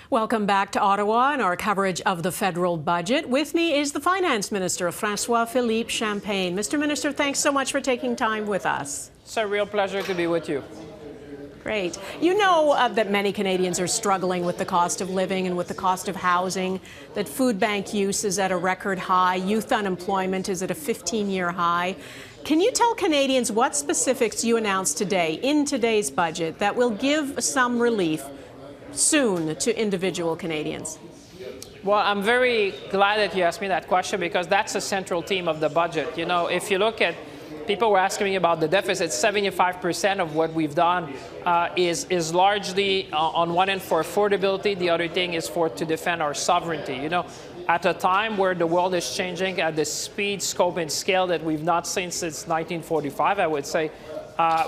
Welcome back to Ottawa and our coverage of the federal budget. With me is the Finance Minister, François-Philippe Champagne. Mr. Minister, thanks so much for taking time with us. It's a real pleasure to be with you. Great. You know that many Canadians are struggling with the cost of living and with the cost of housing, that food bank use is at a record high, youth unemployment is at a 15-year high. Can you tell Canadians what specifics you announced today in today's budget that will give some relief soon to individual Canadians? Well, I'm very glad that you asked me that question because that's a central theme of the budget. You know, if you look at people were asking me about the deficit, 75% of what we've done is largely on one end for affordability. The other thing is to defend our sovereignty. You know, at a time where the world is changing at the speed, scope, and scale that we've not seen since 1945, I would say,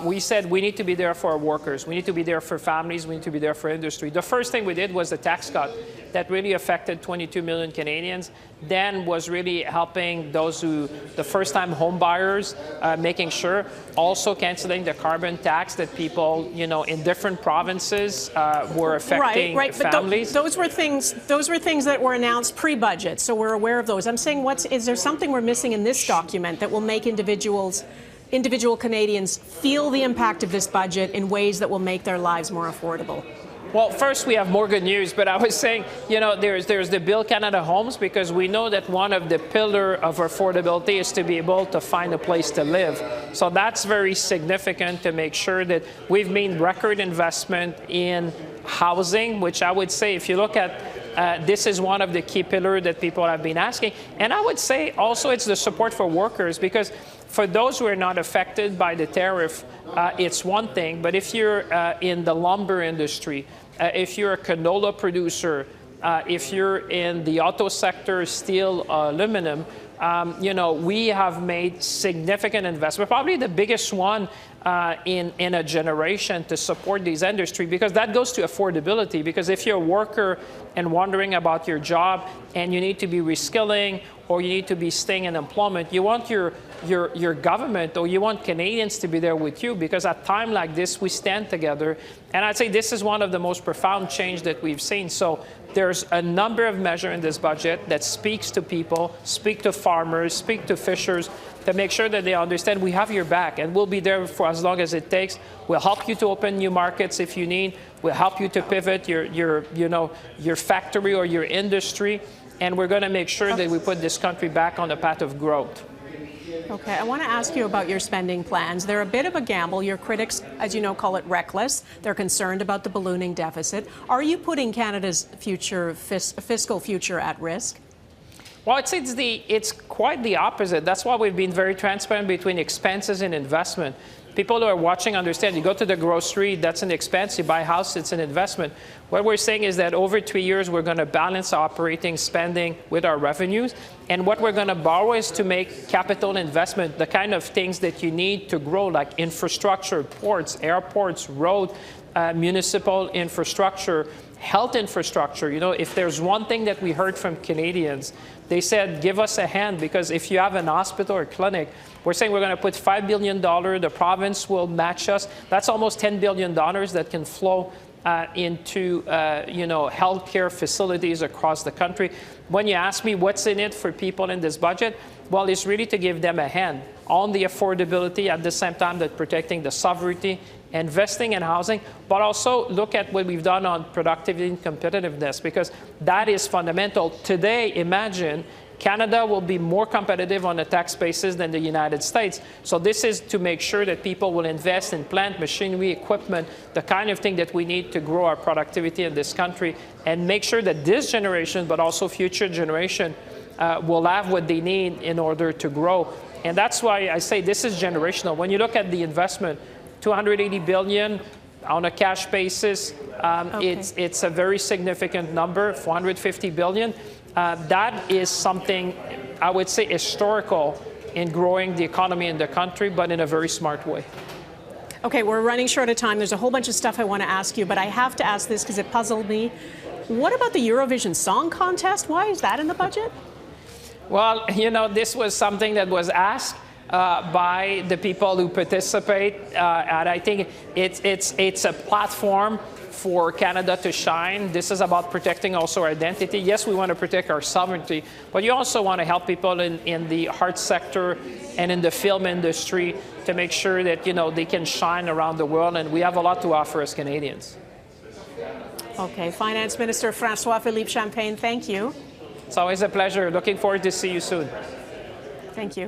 we said we need to be there for our workers. We need to be there for families. We need to be there for industry. The first thing we did was the tax cut that really affected 22 million Canadians. Then was really helping those the first-time home buyers, making sure, also canceling the carbon tax that people, you know, in different provinces were affecting families. But those were things that were announced pre-budget, so we're aware of those. I'm saying, is there something we're missing in this document that will make individual Canadians feel the impact of this budget in ways that will make their lives more affordable? Well, first, we have more good news, but I was saying, you know, there's the Build Canada Homes, because we know that one of the pillars of affordability is to be able to find a place to live. So that's very significant to make sure that we've made record investment in housing, which I would say, if you look at this is one of the key pillars that people have been asking. And I would say also it's the support for workers, because for those who are not affected by the tariff, it's one thing. But if you're in the lumber industry, if you're a canola producer, if you're in the auto sector, steel, aluminum, you know, we have made significant investment, probably the biggest one in a generation, to support these industries, because that goes to affordability. Because if you're a worker and wondering about your job and you need to be reskilling or you need to be staying in employment, you want your government or you want Canadians to be there with you, because at a time like this, we stand together. And I'd say this is one of the most profound change that we've seen. So there's a number of measures in this budget that speaks to people, speak to farmers, speak to fishers, to make sure that they understand we have your back and we'll be there for as long as it takes. We'll help you to open new markets if you need. We'll help you to pivot your factory or your industry. And we're going to make sure that we put this country back on the path of growth. Okay, I want to ask you about your spending plans. They're a bit of a gamble. Your critics, as you know, call it reckless. They're concerned about the ballooning deficit. Are you putting Canada's fiscal future at risk? Well, I'd say it's quite the opposite. That's why we've been very transparent between expenses and investment. People who are watching understand, you go to the grocery, that's an expense. You buy a house, it's an investment. What we're saying is that over 3 years, we're going to balance our operating spending with our revenues. And what we're going to borrow is to make capital investment, the kind of things that you need to grow, like infrastructure, ports, airports, road, municipal infrastructure, health infrastructure. You know, if there's one thing that we heard from Canadians, they said, give us a hand, because if you have an hospital or clinic, we're saying we're going to put $5 billion. The province will match us. That's almost $10 billion that can flow into healthcare facilities across the country. When you ask me what's in it for people in this budget, well, it's really to give them a hand on the affordability at the same time that protecting the sovereignty, investing in housing, but also look at what we've done on productivity and competitiveness, because that is fundamental. Today, imagine Canada will be more competitive on a tax basis than the United States. So this is to make sure that people will invest in plant, machinery, equipment, the kind of thing that we need to grow our productivity in this country, and make sure that this generation, but also future generation, will have what they need in order to grow. And that's why I say this is generational. When you look at the investment, $280 billion on a cash basis, it's a very significant number, $450 billion. That is something, I would say, historical in growing the economy in the country, but in a very smart way. Okay, we're running short of time. There's a whole bunch of stuff I want to ask you, but I have to ask this because it puzzled me. What about the Eurovision Song Contest? Why is that in the budget? Well, you know, this was something that was asked by the people who participate, and I think it's a platform for Canada to shine. This is about protecting also our identity. Yes, we want to protect our sovereignty, but you also want to help people in the arts sector and in the film industry to make sure that, you know, they can shine around the world, and we have a lot to offer as Canadians. Okay, Finance Minister François-Philippe Champagne, thank you. It's always a pleasure. Looking forward to see you soon. Thank you.